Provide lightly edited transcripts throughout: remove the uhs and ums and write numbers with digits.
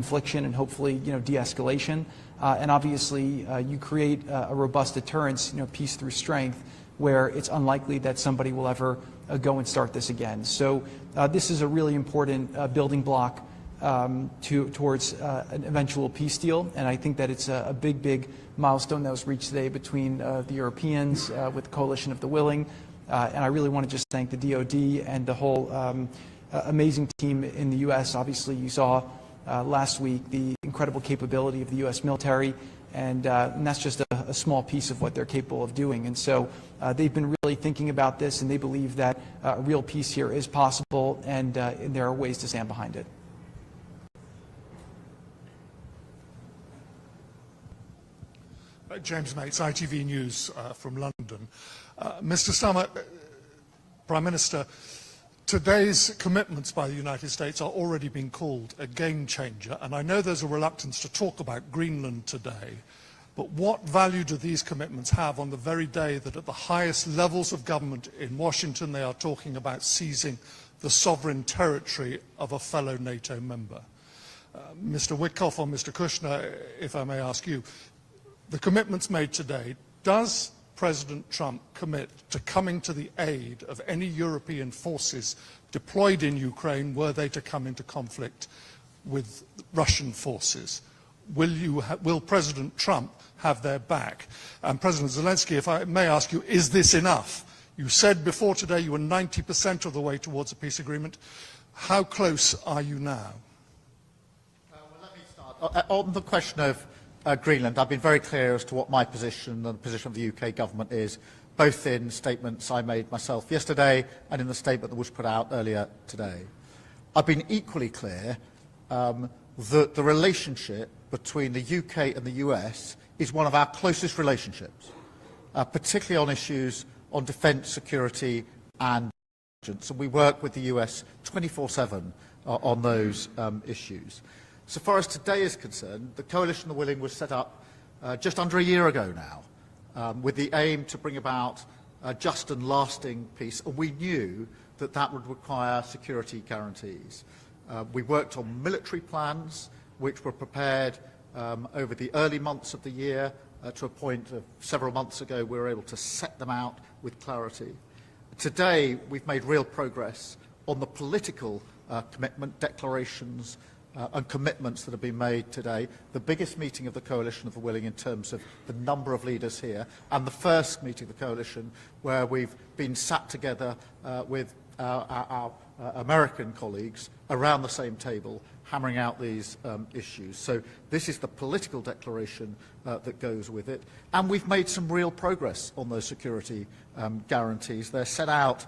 infliction and hopefully, de-escalation. And obviously, you create a robust deterrence, peace through strength, where it's unlikely that somebody will ever go and start this again. So this is a really important building block towards an eventual peace deal, and I think that it's a big milestone that was reached today between the Europeans with the Coalition of the Willing, and I really want to just thank the DoD and the whole amazing team in the U.S. Obviously, you saw last week the incredible capability of the U.S. military, and that's just a small piece of what they're capable of doing. And so they've been really thinking about this, and they believe that real peace here is possible, and there are ways to stand behind it. James Mates, ITV News from London. Mr. Starmer, Prime Minister, today's commitments by the United States are already being called a game changer, and I know there's a reluctance to talk about Greenland today, but what value do these commitments have on the very day that at the highest levels of government in Washington they are talking about seizing the sovereign territory of a fellow NATO member? Mr. Witkoff or Mr. Kushner, if I may ask you, the commitments made today, does President Trump commit to coming to the aid of any European forces deployed in Ukraine were they to come into conflict with Russian forces? Will President Trump have their back? And President Zelenskyy, if I may ask you, is this enough? You said before today you were 90% of the way towards a peace agreement. How close are you now? Well, let me start. On the question of Greenland, I've been very clear as to what my position and the position of the UK government is, both in statements I made myself yesterday and in the statement that was put out earlier today. I've been equally clear that the relationship between the UK and the US is one of our closest relationships, particularly on issues on defence, security and intelligence. And we work with the US 24/7 on those issues. So far as today is concerned, the Coalition of the Willing was set up just under a year ago now, with the aim to bring about just and lasting peace, and we knew that that would require security guarantees. We worked on military plans, which were prepared over the early months of the year. To a point of several months ago, we were able to set them out with clarity. Today, we've made real progress on the political commitment, declarations, and commitments that have been made today. The biggest meeting of the Coalition of the Willing in terms of the number of leaders here, and the first meeting of the Coalition where we've been sat together with our American colleagues around the same table, hammering out these issues. So this is the political declaration that goes with it. And we've made some real progress on those security guarantees. They're set out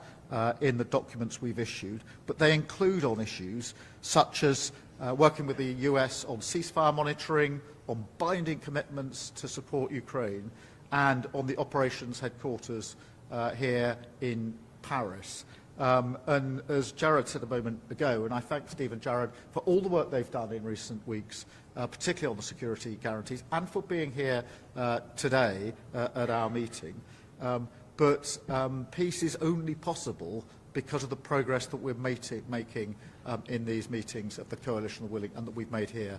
in the documents we've issued, but they include on issues such as working with the US on ceasefire monitoring, on binding commitments to support Ukraine, and on the operations headquarters here in Paris. And as Jared said a moment ago, and I thank Steve and Jared for all the work they've done in recent weeks, particularly on the security guarantees, and for being here today at our meeting. But peace is only possible because of the progress that we're making in these meetings of the Coalition of the Willing and that we've made here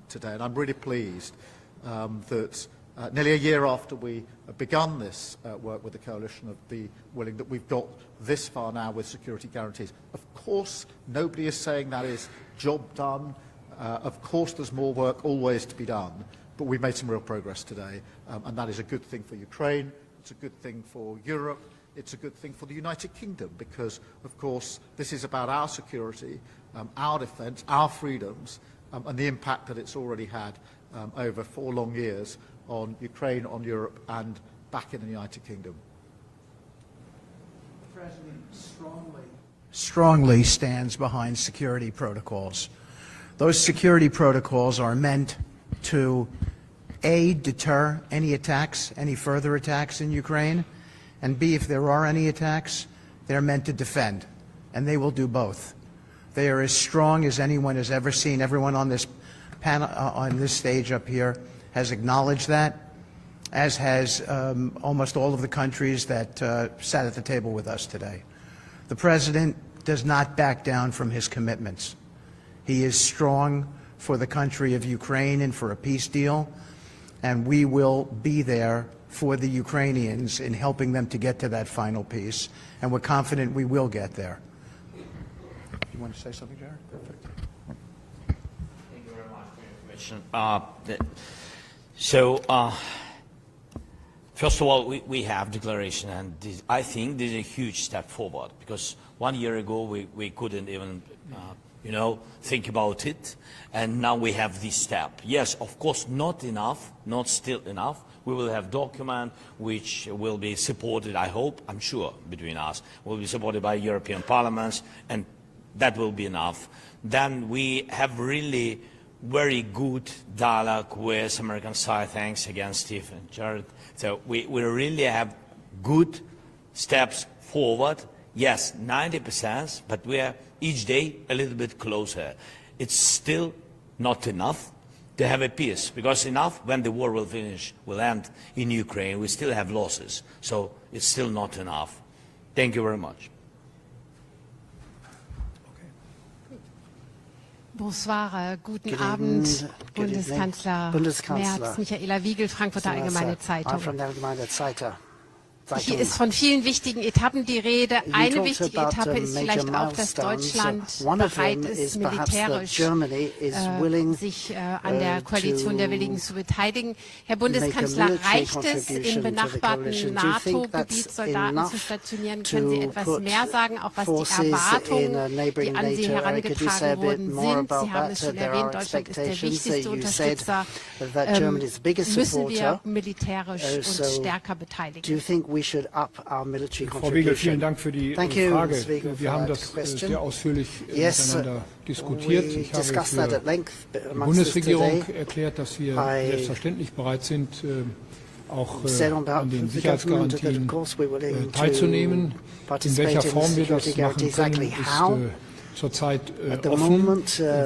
today. And I'm really pleased that nearly a year after we begun this work with the Coalition of the Willing, that we've got this far now with security guarantees. Of course, nobody is saying that is job done. Of course, there's more work always to be done, but we've made some real progress today, and that is a good thing for Ukraine. It's a good thing for Europe. It's a good thing for the United Kingdom because, of course, this is about our security, our defence, our freedoms, and the impact that it's already had over 4 long years on Ukraine, on Europe, and back in the United Kingdom. The President strongly stands behind security protocols. Those security protocols are meant to A, deter any attacks, any further attacks in Ukraine, and B, if there are any attacks, they're meant to defend, and they will do both. They are as strong as anyone has ever seen. Everyone on this panel, on this stage up here, has acknowledged that, as has almost all of the countries that sat at the table with us today. The President does not back down from his commitments. He is strong for the country of Ukraine and for a peace deal, and we will be there for the Ukrainians in helping them to get to that final peace, and we're confident we will get there. You want to say something, Jared? Perfect. Thank you very much for your information. First of all, we have declaration, and I think this is a huge step forward, because 1 year ago we couldn't even, think about it, and now we have this step. Yes, of course, not enough, not still enough. We will have document which will be supported, I hope, I'm sure, between us, will be supported by European parliaments, and that will be enough. Then we have really very good dialogue with American side. Thanks again, Steve and Jared. So we really have good steps forward. Yes, 90%, but we are each day a little bit closer. It's still not enough to have a peace, because enough when the war will finish, will end in Ukraine, we still have losses. So it's still not enough. Thank you very much. Bonsoir, guten Abend, Bundeskanzler Merz, Michaela Wiegel, Frankfurter Allgemeine Zeitung. Hier ist von vielen wichtigen Etappen die Rede. Eine wichtige Etappe ist vielleicht auch, dass Deutschland bereit ist, militärisch sich an der Koalition der Willigen zu beteiligen. Herr Bundeskanzler, reicht es, im benachbarten NATO-Gebiet Soldaten zu stationieren? Können Sie etwas mehr sagen, auch was die Erwartungen, die an Sie herangetragen worden sind? Sie haben es schon erwähnt, Deutschland ist der wichtigste Unterstützer. Müssen wir militärisch uns stärker beteiligen? Frau Wiegel, vielen Dank für die Frage. Wir haben das sehr ausführlich miteinander diskutiert. Ich habe für die Bundesregierung erklärt, dass wir selbstverständlich bereit sind, auch an den Sicherheitsgarantien teilzunehmen. In welcher Form wir das machen können, ist zurzeit offen,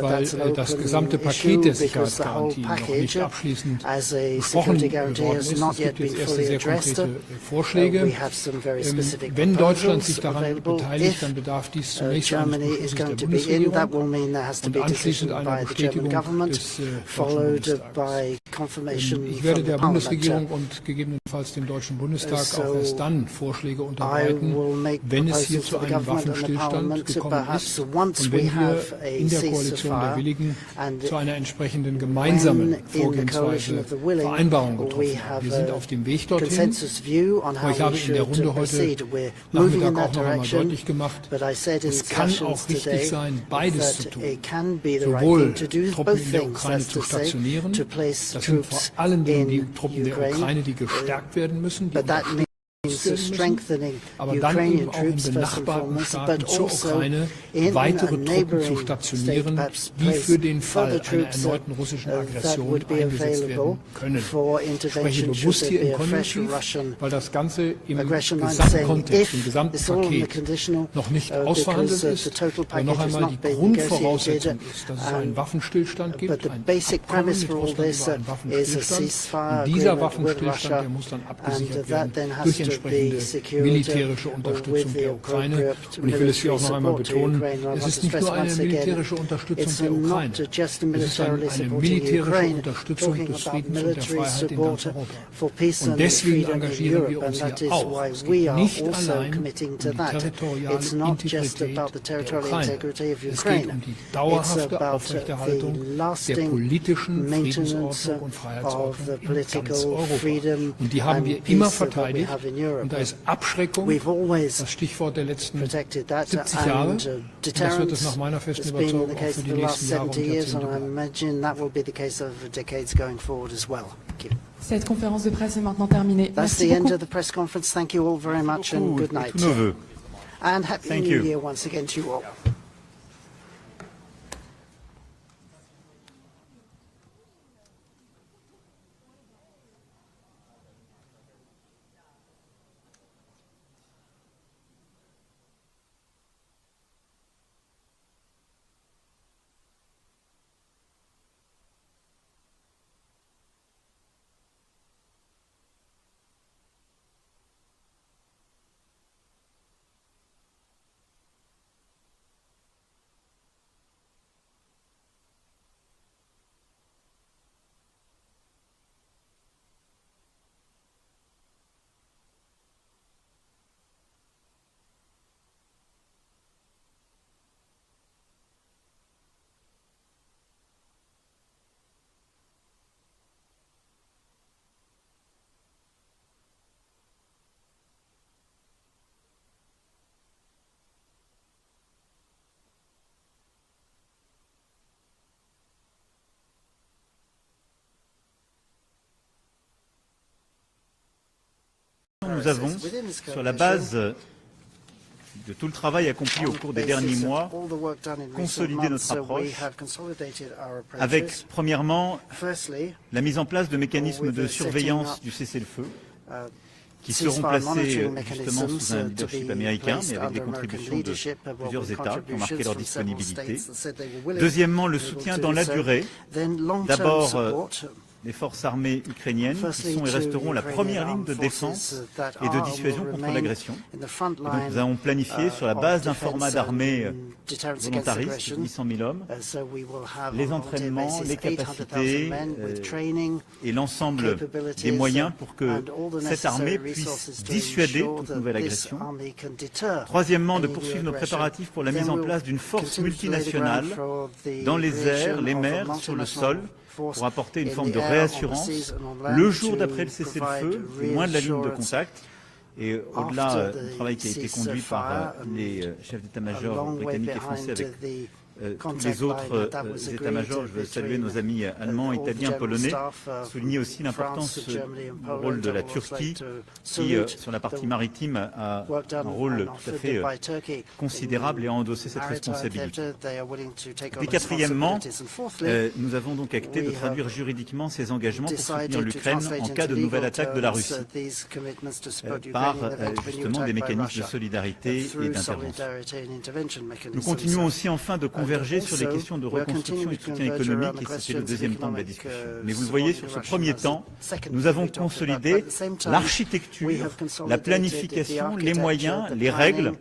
weil das gesamte Paket der Sicherheitsgarantien noch nicht abschließend besprochen worden ist. Es gibt jetzt erste sehr konkrete Vorschläge. Wenn Deutschland sich daran beteiligt, dann bedarf dies zunächst eines Beschlusses der Bundesregierung und anschließend einer Bestätigung des Deutschen Bundestages. Ich werde der Bundesregierung und gegebenenfalls dem Deutschen Bundestag auch erst dann Vorschläge unterbreiten, wenn es hier zu einem Waffenstillstand gekommen ist. Und wenn wir in der Koalition der Willigen zu einer entsprechenden gemeinsamen Vorgehensweise Vereinbarung getroffen haben. Wir sind auf dem Weg dorthin. Aber ich habe in der Runde heute Nachmittag auch noch einmal deutlich gemacht, es kann auch richtig sein, beides zu tun. Sowohl Truppen in der Ukraine zu stationieren, das sind vor allen Dingen die Truppen der Ukraine, die gestärkt werden müssen, die aber dann eben auch in benachbarten Staaten zur Ukraine weitere Truppen zu stationieren, die für den Fall einer erneuten russischen Aggression eingesetzt werden können. Ich spreche bewusst hier im Konjunktiv, weil das Ganze im Gesamtkontext, im gesamten Paket noch nicht ausverhandelt ist, aber noch einmal die Grundvoraussetzung ist, dass es einen Waffenstillstand gibt, ein Abkommen mit Russland über einen Waffenstillstand. Und dieser Waffenstillstand, der muss dann abgesichert werden durch entsprechende militärische Unterstützung der Ukraine. Und ich will es hier auch noch einmal betonen, es ist nicht nur eine militärische Unterstützung der Ukraine, es ist eine militärische Unterstützung des Friedens und der Freiheit in ganz Europa. Und deswegen engagieren wir uns hier auch. Es geht nicht allein um die territoriale Integrität der Ukraine. Es geht um die dauerhafte Aufrechterhaltung der politischen Friedensordnung und Freiheitsordnung in ganz Europa. Und die haben wir immer verteidigt. Und da ist Abschreckung das Stichwort der letzten 70 Jahre. Und das wird es nach meiner festen Überzeugung auch für die nächsten Jahre und Jahrzehnte. Cette conférence de presse est maintenant terminée. That's the end of the press conference. Thank you all very much and good night. And happy New Year once again to you all. nous avons, sur la base de tout le travail accompli au cours des derniers mois, consolidé notre approche avec, premièrement, la mise en place de mécanismes de surveillance du cessez-le-feu qui seront placés justement sous un leadership américain, mais avec des contributions de plusieurs États qui ont marqué leur disponibilité. Deuxièmement, le soutien dans la durée. D'abord, les forces armées ukrainiennes qui sont et resteront la première ligne de défense et de dissuasion contre l'agression. Donc nous avons planifié sur la base d'un format d'armée volontariste de 800 000 hommes, les entraînements, les capacités et l'ensemble des moyens pour que cette armée puisse dissuader toute nouvelle agression. Troisièmement, de poursuivre nos préparatifs pour la mise en place d'une force multinationale dans les airs, les mers, sur le sol, pour apporter une forme de réassurance le jour d'après le cessez-le-feu, loin de la ligne de contact. Et au-delà du travail qui a été conduit par les chefs d'état-major britanniques et français avec tous les autres états-majors, je veux saluer nos amis allemands, italiens, polonais, souligner aussi l'importance du rôle de la Turquie qui, sur la partie maritime, a un rôle tout à fait considérable et a endossé cette responsabilité. Et quatrièmement, nous avons donc acté de traduire juridiquement ces engagements pour soutenir l'Ukraine en cas de nouvelle attaque de la Russie par justement des mécanismes de solidarité et d'intervention. Nous continuons aussi enfin de converger sur les questions de reconstruction et de soutien économique, et c'était le deuxième temps de la discussion. Mais vous le voyez, sur ce premier temps, nous avons consolidé l'architecture, la planification, les moyens, les règles,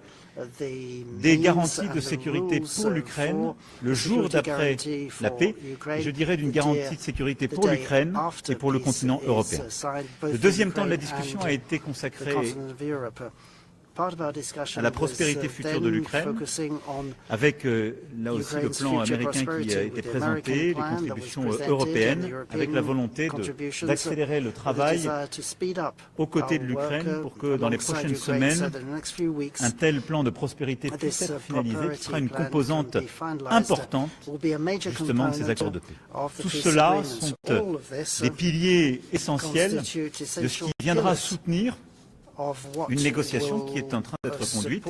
des garanties de sécurité pour l'Ukraine le jour d'après la paix, et je dirais d'une garantie de sécurité pour l'Ukraine et pour le continent européen. Le deuxième temps de la discussion a été consacré à la prospérité future de l'Ukraine, avec là aussi le plan américain qui a été présenté, les contributions européennes, avec la volonté d'accélérer le travail aux côtés de l'Ukraine pour que dans les prochaines semaines, un tel plan de prospérité puisse être finalisé, qui sera une composante importante justement de ces accords de paix. Tout cela sont des piliers essentiels de ce qui viendra soutenir une négociation qui est en train d'être conduite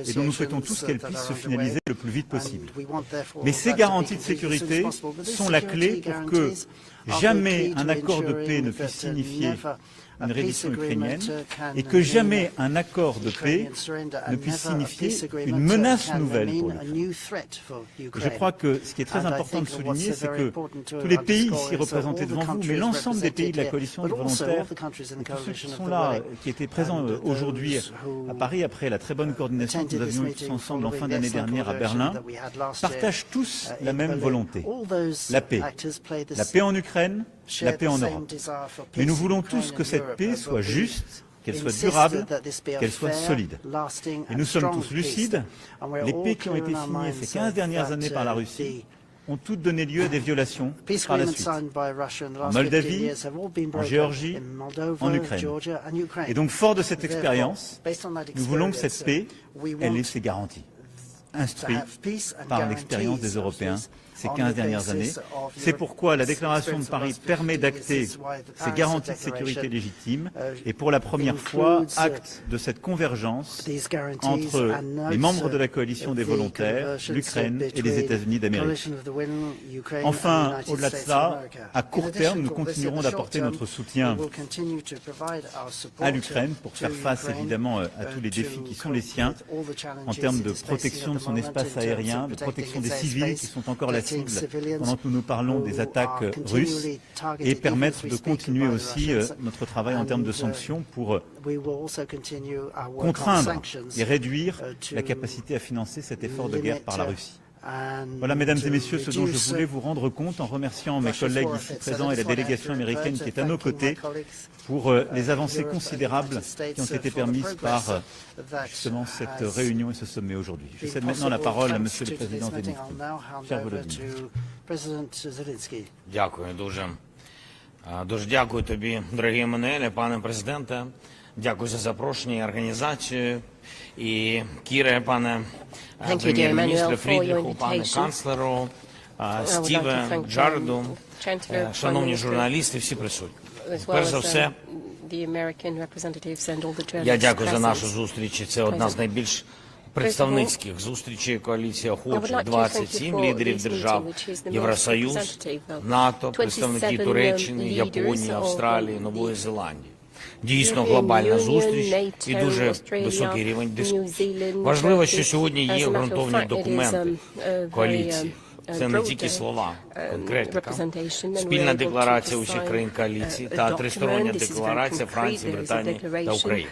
et dont nous souhaitons tous qu'elle puisse se finaliser le plus vite possible. Mais ces garanties de sécurité sont la clé pour que jamais un accord de paix ne puisse signifier une reddition ukrainienne et que jamais un accord de paix ne puisse signifier une menace nouvelle pour l'Ukraine. Je crois que ce qui est très important de souligner, c'est que tous les pays ici représentés devant vous, mais l'ensemble des pays de la coalition de volontaires, et tous ceux qui sont là, qui étaient présents aujourd'hui à Paris après la très bonne coordination que nous avions eue tous ensemble en fin d'année dernière à Berlin, partagent tous la même volonté, la paix. La paix en Ukraine, la paix en Europe. Mais nous voulons tous que cette paix soit juste, qu'elle soit durable, qu'elle soit solide. Et nous sommes tous lucides. Les paix qui ont été signées ces 15 dernières années par la Russie ont toutes donné lieu à des violations par la suite. En Moldavie, en Géorgie, en Ukraine. Et donc, fort de cette expérience, nous voulons que cette paix, elle ait ses garanties, instruites par l'expérience des Européens ces 15 dernières années. C'est pourquoi la déclaration de Paris permet d'acter ces garanties de sécurité légitimes et pour la première fois acte de cette convergence entre les membres de la coalition des volontaires, l'Ukraine et les États-Unis d'Amérique. Enfin, au-delà de cela, à court terme, nous continuerons d'apporter notre soutien à l'Ukraine pour faire face évidemment à tous les défis qui sont les siens en termes de protection de son espace aérien, de protection des civils qui sont encore la cible pendant que nous parlons des attaques russes et permettre de continuer aussi notre travail en termes de sanctions pour contraindre et réduire la capacité à financer cet effort de guerre par la Russie. Voilà, mesdames et messieurs, ce dont je voulais vous rendre compte en remerciant mes collègues ici présents et la délégation américaine qui est à nos côtés pour les avancées considérables qui ont été permises par justement cette réunion et ce sommet aujourd'hui. Je cède maintenant la parole à Monsieur le Président Zelenskyy. Cher Volodymyr. Дякую дуже. Дуже дякую тобі, дорогі Еммануеле, пане президенте. Дякую за запрошення і організацію. І Кіре, пане прем'єр-міністре Фрідриху, пане канцлеру, Стіве, Джареду, шановні журналісти, всі присутні. Перш за все, Я дякую за нашу зустріч. Це одна з найбільш представницьких зустрічей коаліції охочих. 27 лідерів держав, Євросоюз, НАТО, представники Туреччини, Японії, Австралії, Нової Зеландії. Дійсно глобальна зустріч і дуже високий рівень дискусії. Важливо, що сьогодні є ґрунтовні документи коаліції. Це не тільки слова, конкретика. Спільна декларація усіх країн коаліції та тристороння декларація Франції, Британії та України.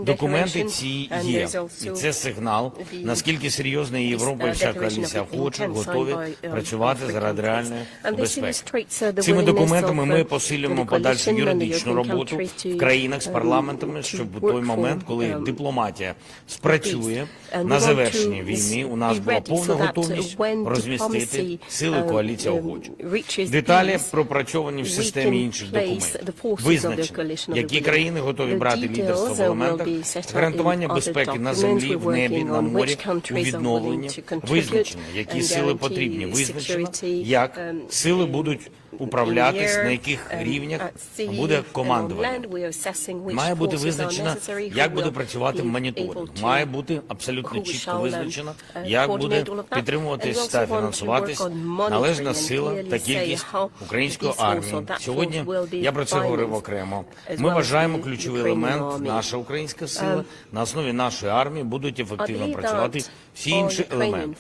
Документи ці є, і це сигнал, наскільки серйозно Європа і вся коаліція охочих готові працювати заради реальної безпеки. Цими документами ми посилюємо подальшу юридичну роботу в країнах з парламентами, щоб у той момент, коли дипломатія спрацює на завершенні війни, у нас була повна готовність розмістити сили коаліції охочих. Деталі пропрацьовані в системі інших документів. Визначено, які країни готові брати лідерство в елементах гарантування безпеки на землі, в небі, на морі, у відновленні. Визначено, які сили потрібні. Визначено, як сили будуть управлятись, на яких рівнях буде командування. Має бути визначено, як буде працювати моніторинг. Має бути абсолютно чітко визначено, як буде підтримуватись та фінансуватись належна сила та кількість української армії. Сьогодні я про це говорив окремо. Ми вважаємо ключовий елемент, наша українська сила, на основі нашої армії будуть ефективно працювати всі інші елементи.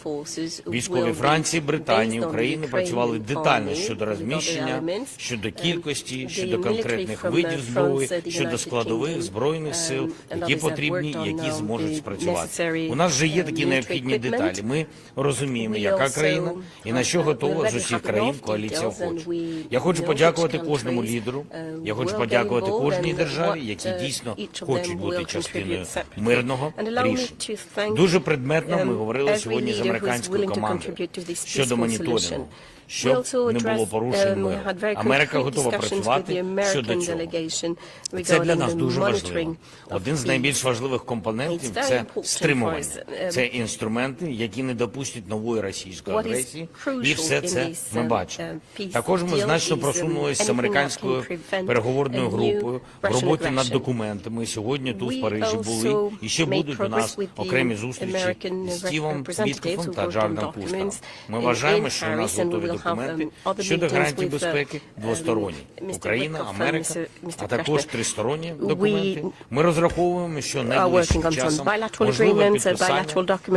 Військові Франції, Британії, України працювали детально щодо розміщення, щодо кількості, щодо конкретних видів зброї, щодо складових збройних сил, які потрібні і які зможуть спрацювати. У нас вже є такі необхідні деталі. Ми розуміємо, яка країна і на що готова з усіх країн коаліція охочих. Я хочу подякувати кожному лідеру, я хочу подякувати кожній державі, які дійсно хочуть бути частиною мирного рішення. Дуже предметно ми говорили сьогодні з американською командою щодо моніторингу, щоб не було порушень миру. Америка готова працювати щодо цього. І це для нас дуже важливо. Один з найбільш важливих компонентів – це стримування. Це інструменти, які не допустять нової російської агресії, і все це ми бачимо. Також ми значно просунулися з американською переговорною групою в роботі над документами. Сьогодні тут в Парижі були, і ще будуть у нас окремі зустрічі з Стівом Віткофом та Джаредом Кушнером. Ми вважаємо, що у нас готові документи щодо гарантій безпеки двосторонні. Україна, Америка, а також тристоронні документи. Ми розраховуємо, що найближчим часом можливе підписання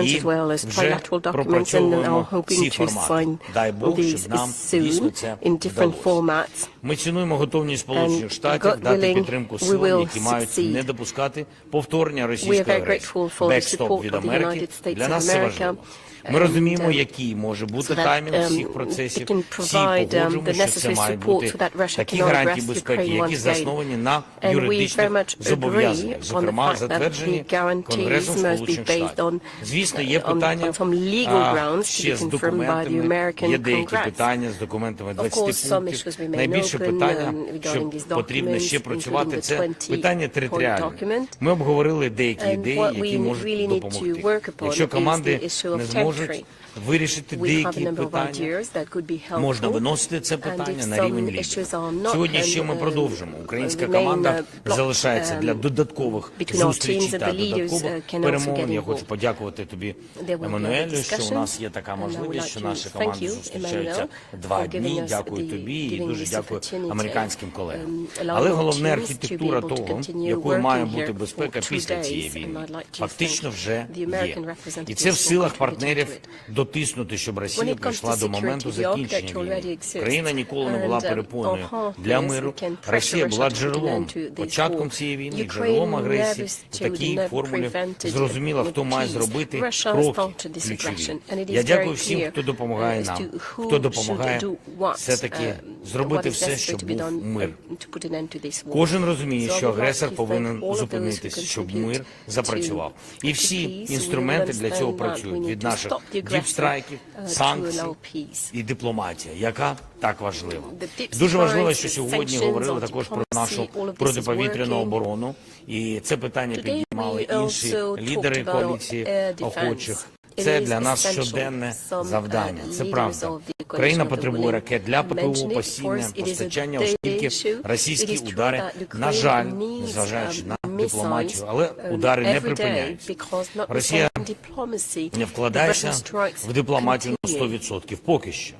і вже пропрацьовуємо всі формати. Дай Бог, щоб нам дійсно це вдалося. Ми цінуємо готовність Сполучених Штатів дати підтримку силам, які мають не допускати повторення російської агресії. Бекстоп від Америки для нас це важливо. Ми розуміємо, який може бути таймінг всіх процесів. Всі погоджуємо, що це мають бути такі гарантії безпеки, які засновані на юридичних зобов'язаннях, зокрема затверджені Конгресом Сполучених Штатів. Звісно, є питання ще з документами, є деякі питання з документами 20 пунктів. Найбільше питання, що потрібно ще працювати, це питання територіальне. Ми обговорили деякі ідеї, які можуть допомогти. Якщо команди не зможуть вирішити деякі питання, можна виносити це питання на рівень лідерів. Сьогодні ще ми продовжимо. Українська команда залишається для додаткових зустрічей та додаткових перемовин. Я хочу подякувати тобі, Еммануелю, що у нас є така можливість, що наші команди зустрічаються 2 дні. Дякую тобі і дуже дякую американським колегам. Але головна архітектура того, якою має бути безпека після цієї війни, фактично вже є. І це в силах партнерів дотиснути, щоб Росія прийшла до моменту закінчення війни. Країна ніколи не була перепоною для миру. Росія була джерелом, початком цієї війни, джерелом агресії. В такій формулі зрозуміло, хто має зробити кроки ключові. Я дякую всім, хто допомагає нам, хто допомагає все-таки зробити все, щоб був мир. Кожен розуміє, що агресор повинен зупинитися, щоб мир запрацював. І всі інструменти для цього працюють. Від наших діпстрайків, санкцій і дипломатія, яка так важлива. Дуже важливо, що сьогодні говорили також про нашу протиповітряну оборону. І це питання піднімали інші лідери коаліції охочих. Це для нас щоденне завдання, це правда. Україна потребує ракет для ППО, постійне постачання, оскільки російські удари, на жаль, незважаючи на дипломатію, але удари не припиняються. Росія не вкладається в дипломатію на 100% поки що.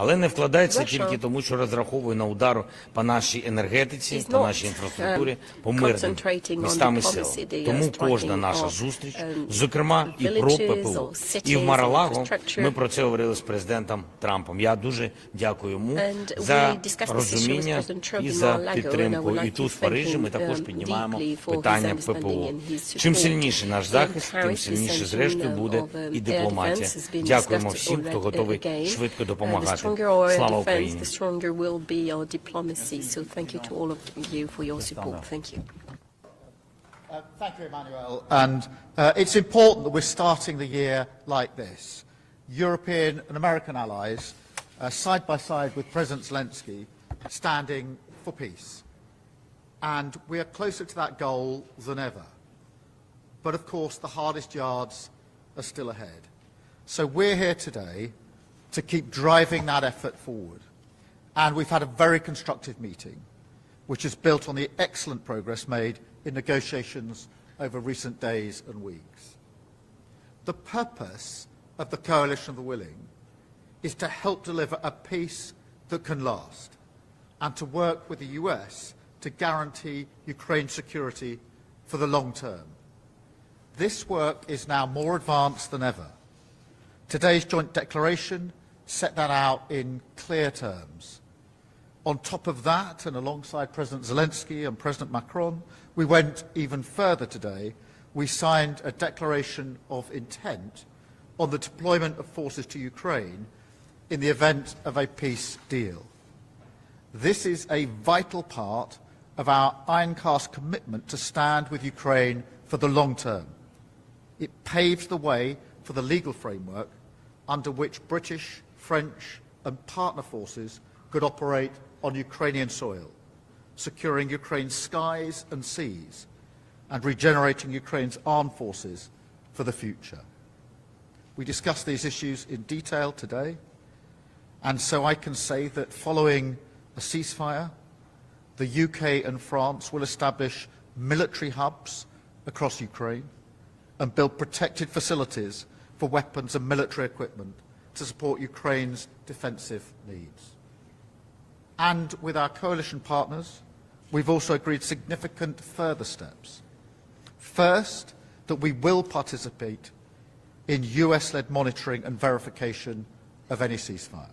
Але не вкладається тільки тому, що розраховує на удар по нашій енергетиці, по нашій інфраструктурі, по мирним містам і селам. Тому кожна наша зустріч, зокрема і про ППО. І в Мар-а-Лаго ми про це говорили з президентом Трампом. Я дуже дякую йому за розуміння і за підтримку. І тут, в Парижі, ми також піднімаємо питання ППО. Чим сильніший наш захист, тим сильніше, зрештою, буде і дипломатія. Дякуємо всім, хто готовий швидко допомагати. Слава Україні! The stronger will be our diplomacy. So thank you to all of you for your support. Thank you. Thank you, Emmanuel. And it's important that we're starting the year like this. European and American allies, side by side with President Zelenskyy, standing for peace. And we are closer to that goal than ever. But of course, the hardest yards are still ahead. So we're here today to keep driving that effort forward. And we've had a very constructive meeting, which is built on the excellent progress made in negotiations over recent days and weeks. The purpose of the Coalition of the Willing is to help deliver a peace that can last, and to work with the US to guarantee Ukraine's security for the long term. This work is now more advanced than ever. Today's joint declaration set that out in clear terms. On top of that, and alongside President Zelenskyy and President Macron, we went even further today. We signed a declaration of intent on the deployment of forces to Ukraine in the event of a peace deal. This is a vital part of our iron-cast commitment to stand with Ukraine for the long term. It paves the way for the legal framework under which British, French and partner forces could operate on Ukrainian soil, securing Ukraine's skies and seas and regenerating Ukraine's armed forces for the future. We discussed these issues in detail today, and so I can say that following a ceasefire, the UK and France will establish military hubs across Ukraine and build protected facilities for weapons and military equipment to support Ukraine's defensive needs. And with our coalition partners, we've also agreed significant further steps. First, that we will participate in US-led monitoring and verification of any ceasefire.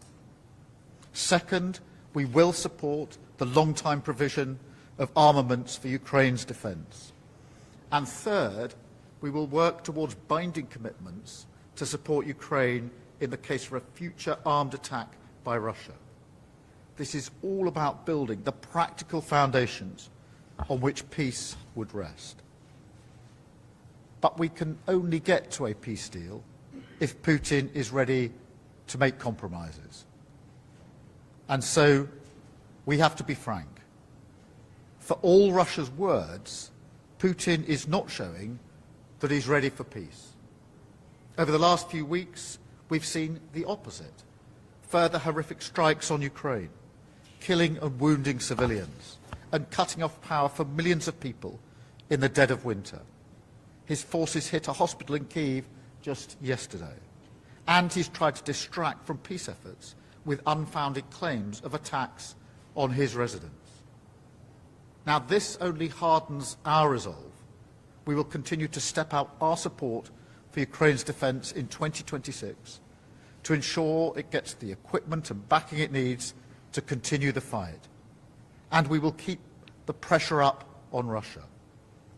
Second, we will support the long-time provision of armaments for Ukraine's defence. And third, we will work towards binding commitments to support Ukraine in the case of a future armed attack by Russia. This is all about building the practical foundations on which peace would rest. But we can only get to a peace deal if Putin is ready to make compromises. And so we have to be frank. For all Russia's words, Putin is not showing that he's ready for peace. Over the last few weeks, we've seen the opposite. Further horrific strikes on Ukraine, killing and wounding civilians, and cutting off power for millions of people in the dead of winter. His forces hit a hospital in Kyiv just yesterday. And he's tried to distract from peace efforts with unfounded claims of attacks on his residence. Now, this only hardens our resolve. We will continue to step out our support for Ukraine's defence in 2026 to ensure it gets the equipment and backing it needs to continue the fight. And we will keep the pressure up on Russia,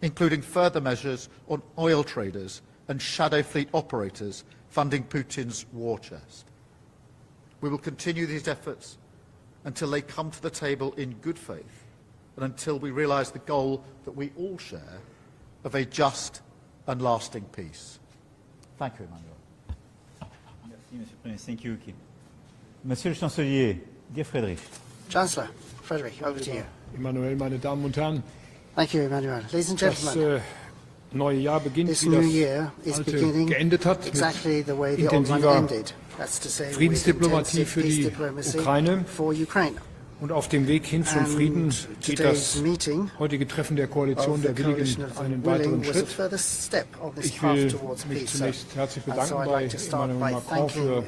including further measures on oil traders and shadow fleet operators funding Putin's war chest. We will continue these efforts until they come to the table in good faith and until we realise the goal that we all share of a just and lasting peace. Thank you, Emmanuel. Merci, Monsieur le Premier. Thank you. Monsieur le Chancelier, dear Friedrich. Chancellor, Friedrich, over to you. Emmanuel, meine Damen und Herren. Thank you, Emmanuel. Ladies and gentlemen. neue Jahr beginnt, This wie new das year is alte beginning geendet hat, exactly the way mit the old one intensiver ended. That's to say, with Friedensdiplomatie intensive für peace die diplomacy Ukraine. for Ukraine. Und auf dem Weg hin zum Frieden geht das heutige Treffen der Koalition der Willigen einen weiteren Schritt. Ich will mich zunächst herzlich bedanken bei Emmanuel Macron für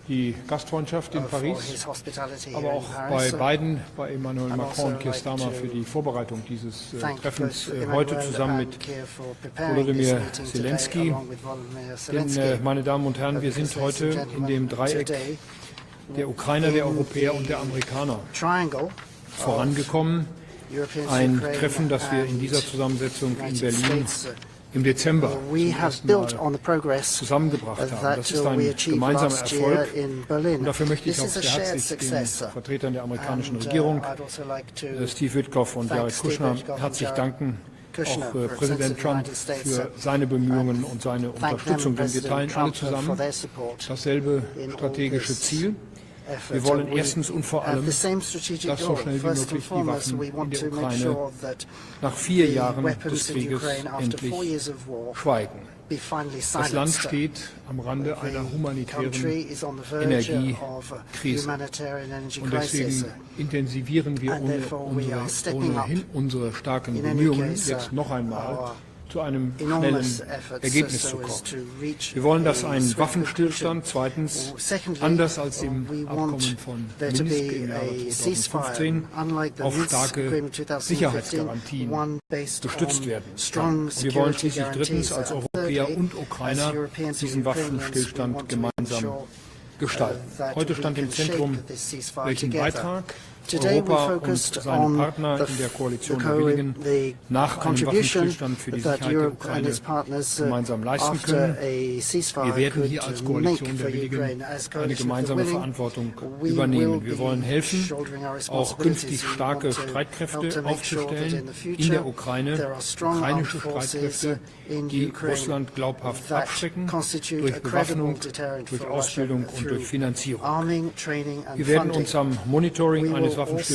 die Gastfreundschaft in Paris, aber auch bei beiden, bei Emmanuel Macron und Keir Starmer für die Vorbereitung dieses Treffens heute zusammen mit Volodymyr Zelenskyy. Denn, meine Damen und Herren, wir sind heute in dem Dreieck der Ukrainer, der Europäer und der Amerikaner vorangekommen. Ein Treffen, das wir in dieser Zusammensetzung in Berlin im Dezember zusammengebracht haben. Das ist ein gemeinsamer Erfolg und dafür möchte ich auch sehr herzlich den Vertretern der amerikanischen Regierung, Steve Witkoff und Jared Kushner, herzlich danken. Auch Präsident Trump für seine Bemühungen und seine Unterstützung, denn wir teilen alle zusammen dasselbe strategische Ziel. Wir wollen erstens und vor allem, dass so schnell wie möglich die Waffen in der Ukraine nach 4 Jahren des Krieges endlich schweigen. Das Land steht am Rande einer humanitären Energiekrise. Und deswegen intensivieren wir ohnehin unsere starken Bemühungen, jetzt noch einmal zu einem schnellen Ergebnis zu kommen. Wir wollen, dass ein Waffenstillstand zweitens, anders als im Abkommen von Minsk im Jahre 2015, auf starke Sicherheitsgarantien gestützt werden kann. Wir wollen schließlich drittens als Europäer und Ukrainer diesen Waffenstillstand gemeinsam gestalten. Heute stand im Zentrum, welchen Beitrag Europa und seine Partner in der Koalition der Willigen nach einem Waffenstillstand für die Sicherheit der Ukraine gemeinsam leisten können. Wir werden hier als Koalition der Willigen eine gemeinsame Verantwortung übernehmen. Wir wollen helfen, auch künftig starke Streitkräfte aufzustellen in der Ukraine, ukrainische Streitkräfte, die Russland glaubhaft abschrecken, durch Bewaffnung, durch Ausbildung und durch Finanzierung. Wir werden uns am Monitoring eines Waffenstillstands